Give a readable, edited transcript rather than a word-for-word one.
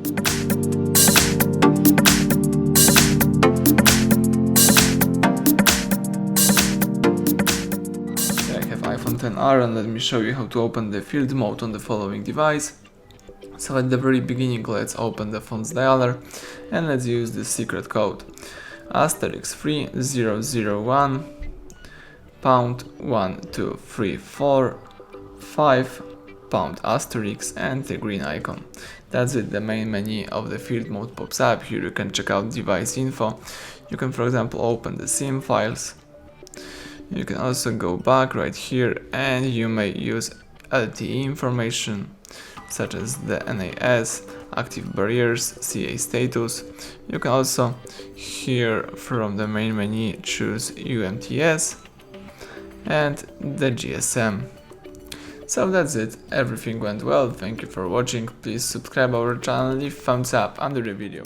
I have iPhone XR and let me show you how to open the field mode on the following device. So at the very beginning, let's open the phone's dialer and let's use the secret code *3001 #12345 * and the green icon. That's it, the main menu of the field mode pops up. Here you can check out device info. You can, for example, open the SIM files. You can also go back right here and you may use LTE information such as the NAS, active barriers, CA status. You can also here from the main menu choose UMTS and the GSM. So that's it, everything went well, thank you for watching, please subscribe our channel, leave thumbs up under the video.